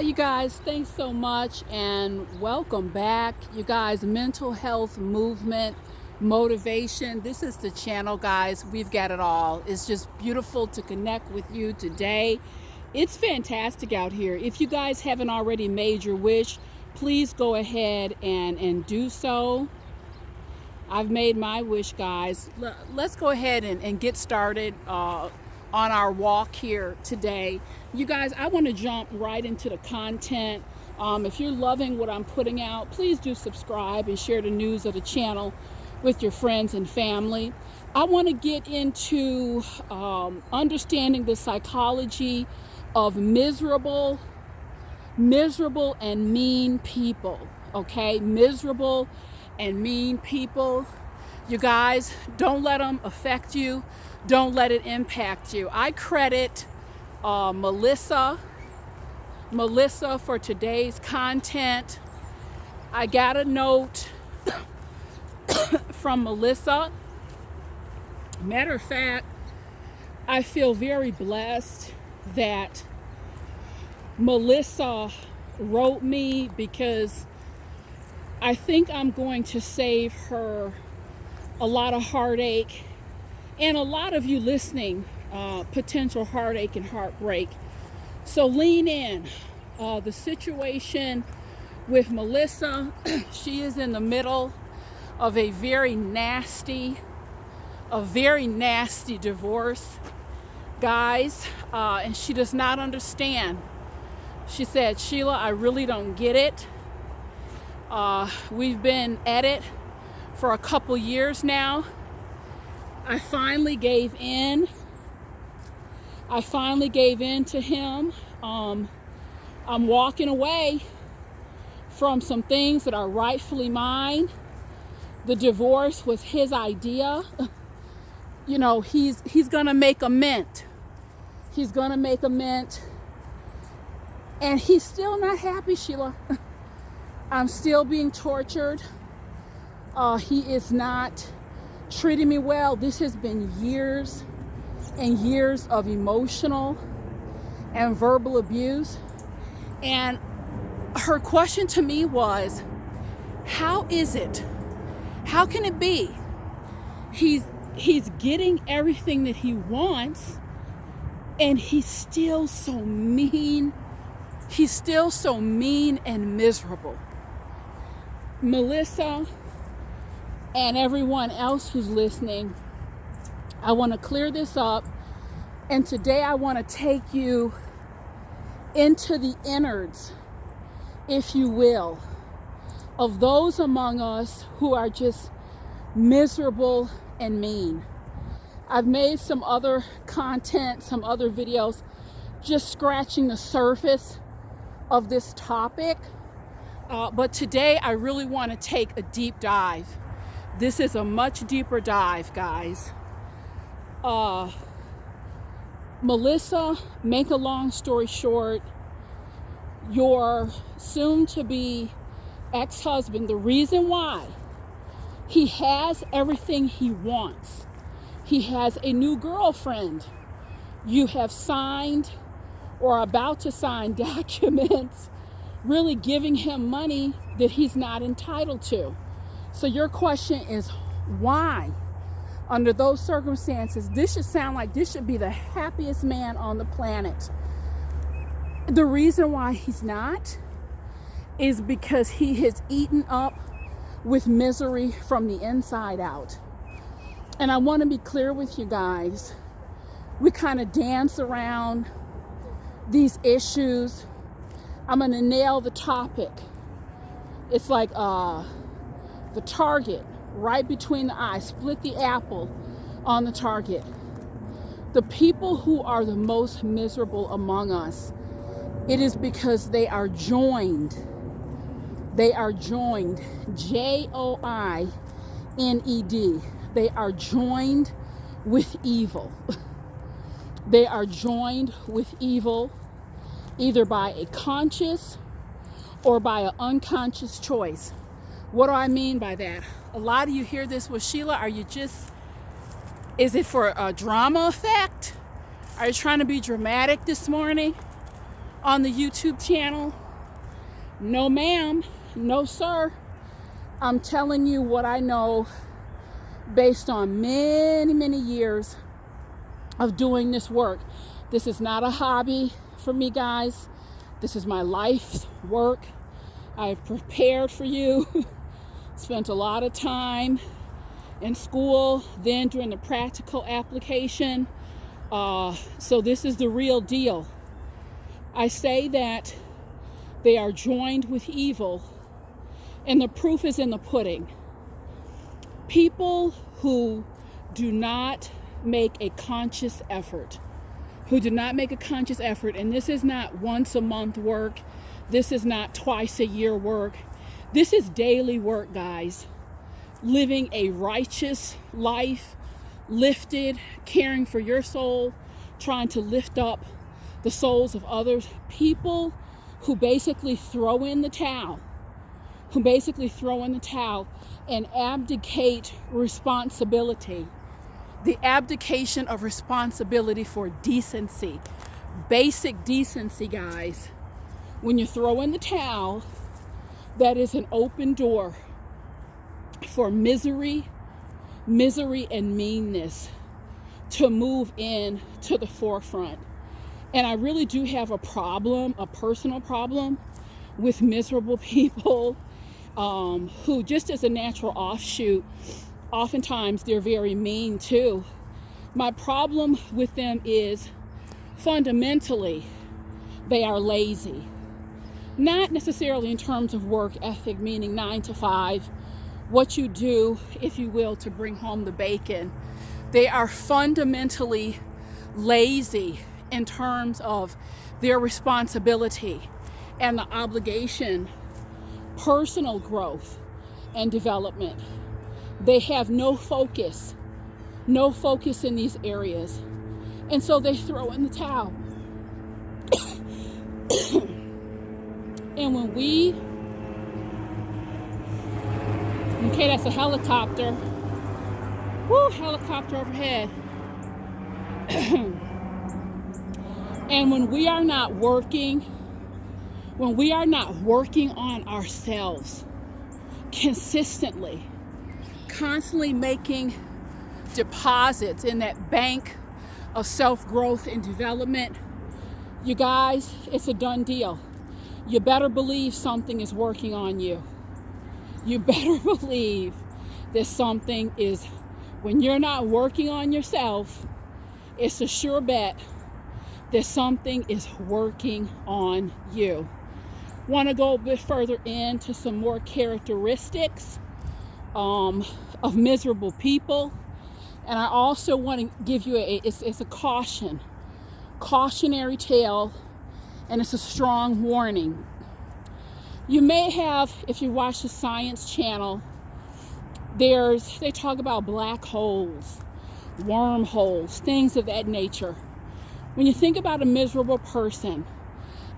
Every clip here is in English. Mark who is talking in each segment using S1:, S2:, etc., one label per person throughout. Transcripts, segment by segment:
S1: You guys, thanks so much and welcome back. You guys, mental health movement, motivation. This is the channel, guys. We've got it all. It's just beautiful to connect with you today. It's fantastic out here. If you guys haven't already made your wish, please go ahead and do so. I've made my wish, guys. Let's go ahead and get started on our walk here today. You guys, I want to jump right into the content. If you're loving what I'm putting out, please do subscribe and share the news of the channel with your friends and family. I want to get into understanding the psychology of miserable and mean people. Okay, miserable and mean people. You guys, don't let them affect you. Don't let it impact you. I credit Melissa for today's content. I got a note from Melissa. Matter of fact, I feel very blessed that Melissa wrote me because I think I'm going to save her a lot of heartache and a lot of you listening, potential heartache and heartbreak. So lean in. The situation with Melissa, she is in the middle of a very nasty divorce, guys, and she does not understand. She said, "Sheila, I really don't get it. We've been at it for a couple years now. I finally gave in. To him. I'm walking away from some things that are rightfully mine. The divorce was his idea. You know, he's gonna make a mint. And he's still not happy, Sheila. I'm still being tortured. He is not treating me well. This has been years and years of emotional and verbal abuse. And her question to me was, how is it? How can it be? He's getting everything that he wants, and he's still so mean. He's still so mean and miserable. Melissa and everyone else who's listening, I want to clear this up, and today I want to take you into the innards, if you will, of those among us who are just miserable and mean. I've made some other content, some other videos, just scratching the surface of this topic, but today I really want to take a deep dive. This is a much deeper dive, guys. Melissa, make a long story short, your soon-to-be ex-husband, the reason why he has everything he wants, he has a new girlfriend. You have signed or are about to sign documents really giving him money that he's not entitled to. So your question is, why? Under those circumstances, this should sound like this should be the happiest man on the planet. The reason why he's not is because he is eaten up with misery from the inside out. And I want to be clear with you guys. We kind of dance around these issues. I'm going to nail the topic. It's like the target right between the eyes, split the apple on the target. The people who are the most miserable among us, it is because they are joined, joined, they are joined with evil. They are joined with evil either by a conscious or by an unconscious choice. What do I mean by that? A lot of you hear this, well, Sheila, is it for a drama effect? Are you trying to be dramatic this morning? on the YouTube channel? No, ma'am. No, sir. I'm telling you what I know based on many, many years of doing this work. This is not a hobby for me, guys. This is my life's work. I've prepared for you, spent a lot of time in school, then during the practical application. So this is the real deal. I say that they are joined with evil, and the proof is in the pudding. People who do not make a conscious effort, and this is not once a month work, this is not twice a year work, this is daily work, guys. Living a righteous life, lifted, caring for your soul, trying to lift up the souls of others. People who basically throw in the towel, and abdicate responsibility. The abdication of responsibility for decency, basic decency, guys. When you throw in the towel, that is an open door for misery and meanness to move in to the forefront. And I really do have a personal problem with miserable people who, just as a natural offshoot, oftentimes they're very mean too. My problem with them is fundamentally they are lazy. Not necessarily in terms of work ethic, meaning 9 to 5, what you do, if you will, to bring home the bacon. They are fundamentally lazy in terms of their responsibility and the obligation, personal growth and development. They have no focus in these areas. And so they throw in the towel. And when okay, that's a helicopter. Woo, helicopter overhead. And when we are not working on ourselves consistently, constantly making deposits in that bank of self-growth and development, you guys, it's a done deal. You better believe something is working on you. You better believe that something is, when you're not working on yourself, it's a sure bet that something is working on you. Want to go a bit further into some more characteristics of miserable people. And I also want to give you it's a cautionary tale, and it's a strong warning. You may have, if you watch the Science Channel, they talk about black holes, wormholes, things of that nature. When you think about a miserable person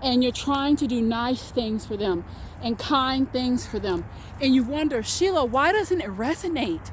S1: and you're trying to do nice things for them and kind things for them, and you wonder, Sheila, why doesn't it resonate?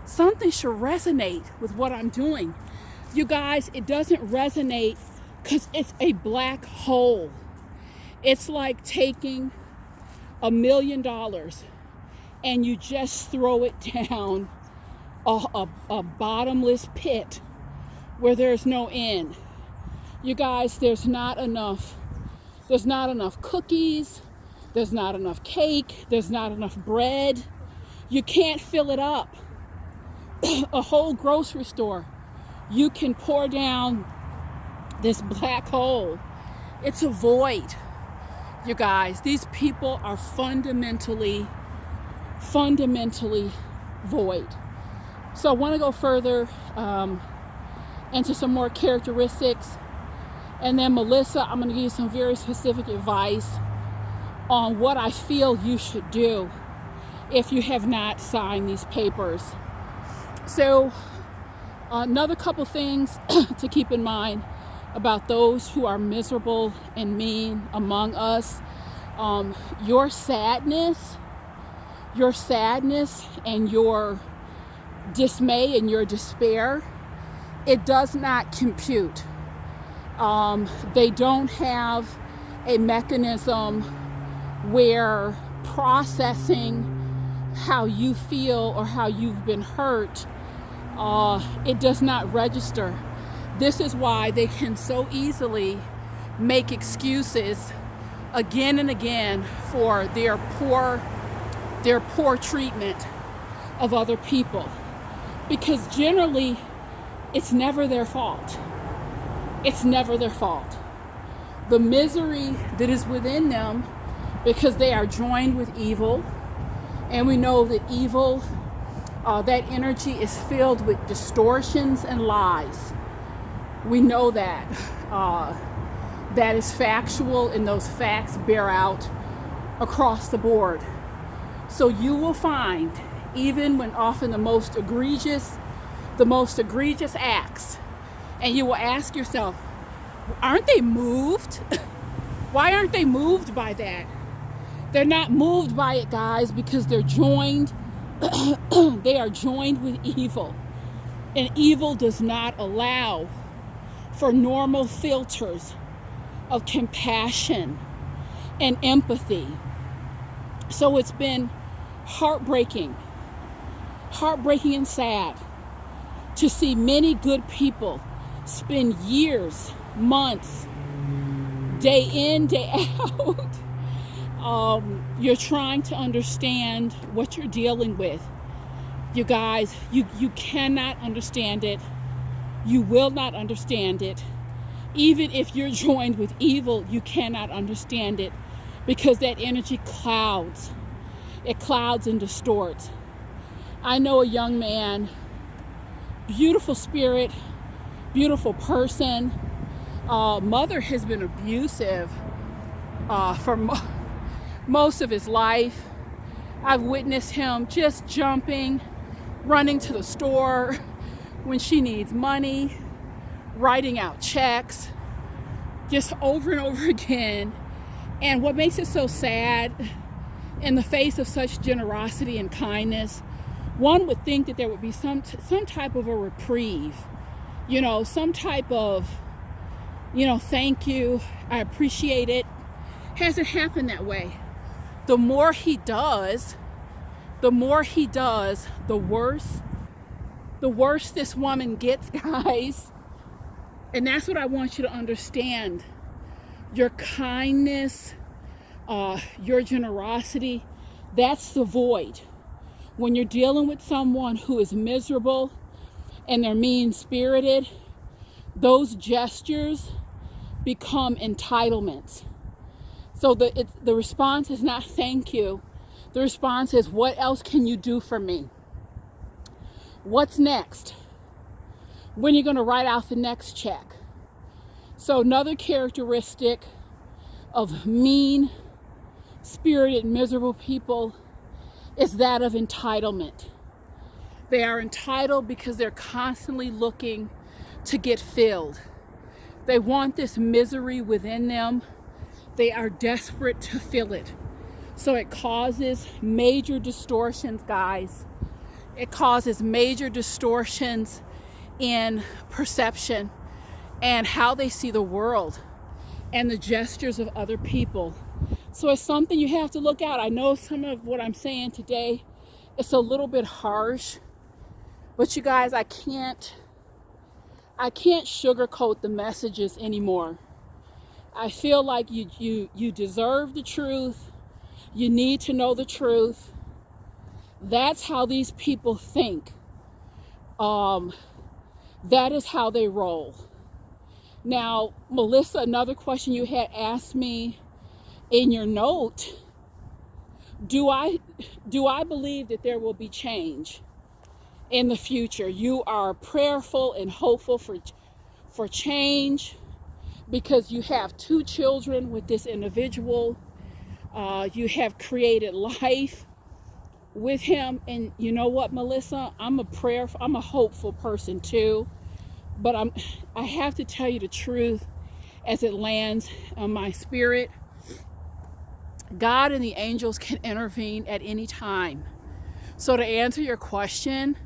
S1: Something should resonate with what I'm doing. You guys, it doesn't resonate because it's a black hole. It's like taking $1 million and you just throw it down a bottomless pit where there's no end. You guys, there's not enough cookies, there's not enough cake, there's not enough bread. You can't fill it up. A whole grocery store, you can pour down this black hole. It's a void. You guys, these people are fundamentally void. So I want to go further into some more characteristics. And then, Melissa, I'm going to give you some very specific advice on what I feel you should do if you have not signed these papers. So another couple things to keep in mind about those who are miserable and mean among us. Your sadness and your dismay and your despair, it does not compute. They don't have a mechanism where processing how you feel or how you've been hurt, it does not register. This is why they can so easily make excuses again and again for their poor treatment of other people, because generally it's never their fault. It's never their fault. The misery that is within them, because they are joined with evil, and we know that evil, that energy is filled with distortions and lies. We know that. That is factual, and those facts bear out across the board. So you will find, even when often the most egregious acts, and you will ask yourself, aren't they moved? Why aren't they moved by that? They're not moved by it, guys, because they're joined. They are joined with evil. And evil does not allow for normal filters of compassion and empathy. So it's been heartbreaking and sad to see many good people spend years, months, day in, day out. You're trying to understand what you're dealing with. You guys, you cannot understand it. You will not understand it. Even if you're joined with evil, you cannot understand it, because that energy clouds. It clouds and distorts. I know a young man, beautiful spirit, beautiful person. Mother has been abusive for most of his life. I've witnessed him just jumping, running to the store when she needs money, writing out checks, just over and over again. And what makes it so sad, in the face of such generosity and kindness, one would think that there would be some type of a reprieve, some type of, thank you, I appreciate it. Hasn't happened that way. The more he does, the worse this woman gets, guys. And that's what I want you to understand. Your kindness, your generosity, that's the void. When you're dealing with someone who is miserable and they're mean-spirited, those gestures become entitlements. So the response is not thank you. The response is, what else can you do for me? What's next? When are you going to write out the next check? So another characteristic of mean-spirited, miserable people is that of entitlement. They are entitled because they're constantly looking to get filled. They want this misery within them. They are desperate to fill it. So it causes major distortions, guys. It causes major distortions in perception and how they see the world and the gestures of other people. So it's something you have to look at. I know some of what I'm saying today, it's a little bit harsh, but you guys, I can't sugarcoat the messages anymore. I feel like you deserve the truth. You need to know the truth. That's how these people think. That is how they roll. Now, Melissa, another question you had asked me in your note, do I believe that there will be change in the future? You are prayerful and hopeful for change because you have 2 children with this individual. You have created life with him. And you know what, Melissa? I'm a hopeful person too. But I have to tell you the truth as it lands on my spirit. God and the angels can intervene at any time. So to answer your question,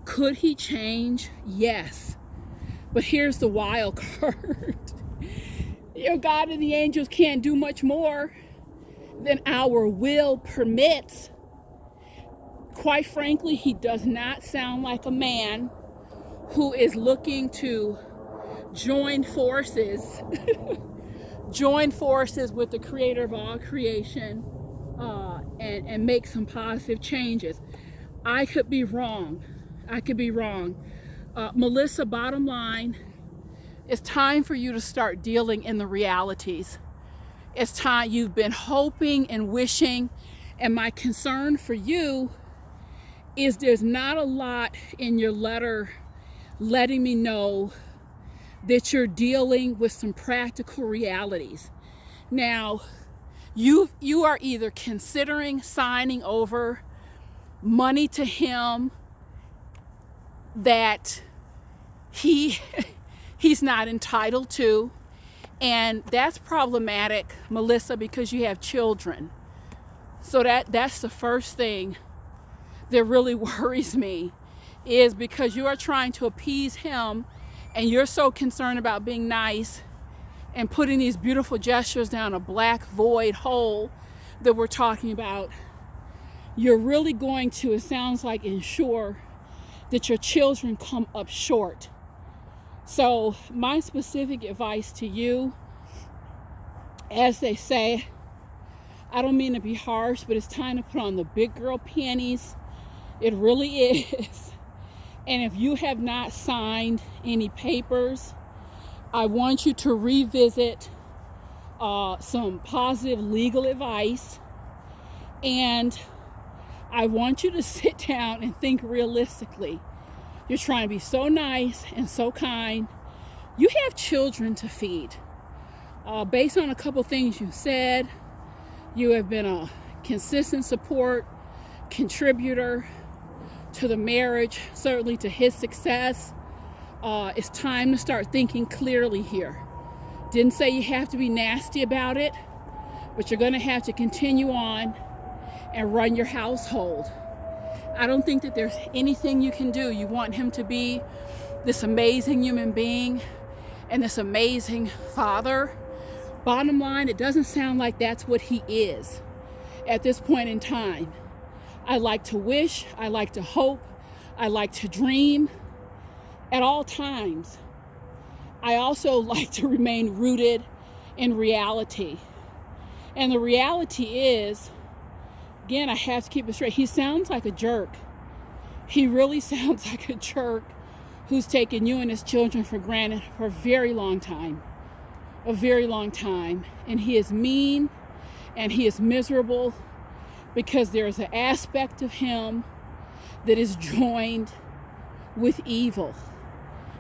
S1: could he change? Yes. But here's the wild card. God and the angels can't do much more than our will permits. Quite frankly, he does not sound like a man who is looking to join forces with the creator of all creation, and make some positive changes. I could be wrong. Melissa, bottom line, it's time for you to start dealing in the realities. It's time. You've been hoping and wishing, and my concern for you is there's not a lot in your letter letting me know that you're dealing with some practical realities. Now, you are either considering signing over money to him that he's not entitled to, and that's problematic, Melissa, because you have children. So that's the first thing that really worries me, is because you are trying to appease him and you're so concerned about being nice and putting these beautiful gestures down a black void hole that we're talking about. You're really going to, it sounds like, ensure that your children come up short. So my specific advice to you, as they say, I don't mean to be harsh, but it's time to put on the big girl panties. It really is. And if you have not signed any papers, I want you to revisit some positive legal advice. And I want you to sit down and think realistically. You're trying to be so nice and so kind. You have children to feed. Based on a couple things you said, you have been a consistent support contributor to the marriage, certainly to his success. It's time to start thinking clearly here. Didn't say you have to be nasty about it, but you're going to have to continue on and run your household. I don't think that there's anything you can do. You want him to be this amazing human being and this amazing father. Bottom line, it doesn't sound like that's what he is at this point in time. I like to wish, I like to hope, I like to dream at all times. I also like to remain rooted in reality. And the reality is, again, I have to keep it straight. He sounds like a jerk. He really sounds like a jerk who's taken you and his children for granted for a very long time. A very long time. And he is mean and he is miserable because there is an aspect of him that is joined with evil.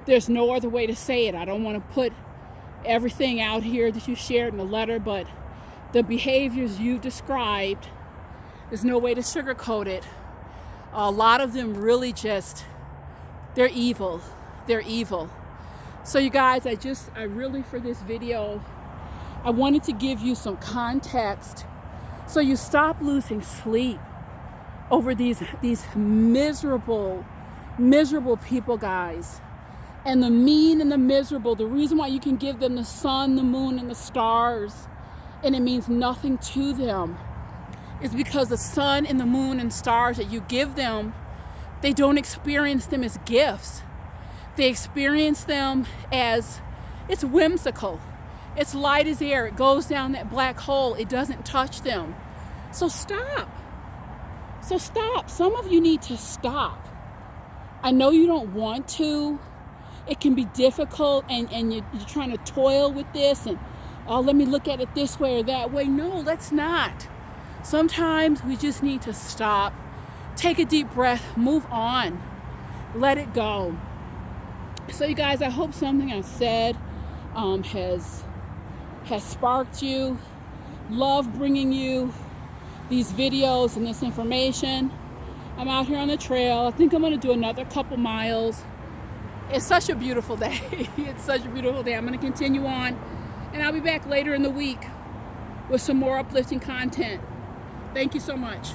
S1: There's no other way to say it. I don't want to put everything out here that you shared in the letter, but the behaviors you described, there's no way to sugarcoat it. A lot of them really just, they're evil. They're evil. So you guys, I really, for this video, I wanted to give you some context so you stop losing sleep over these miserable people, guys. And the mean and the miserable, the reason why you can give them the sun, the moon, and the stars, and it means nothing to them, is because the sun and the moon and stars that you give them, they don't experience them as gifts. They experience them as, it's whimsical. It's light as air. It goes down that black hole. It doesn't touch them. So stop. Some of you need to stop. I know you don't want to. It can be difficult, and you're trying to toil with this, and let me look at it this way or that way. No, let's not. Sometimes we just need to stop, take a deep breath, move on, let it go. So you guys, I hope something I said has sparked you. Love bringing you these videos and this information. I'm out here on the trail. I think I'm going to do another couple miles. It's such a beautiful day. It's such a beautiful day. I'm going to continue on, and I'll be back later in the week with some more uplifting content. Thank you so much.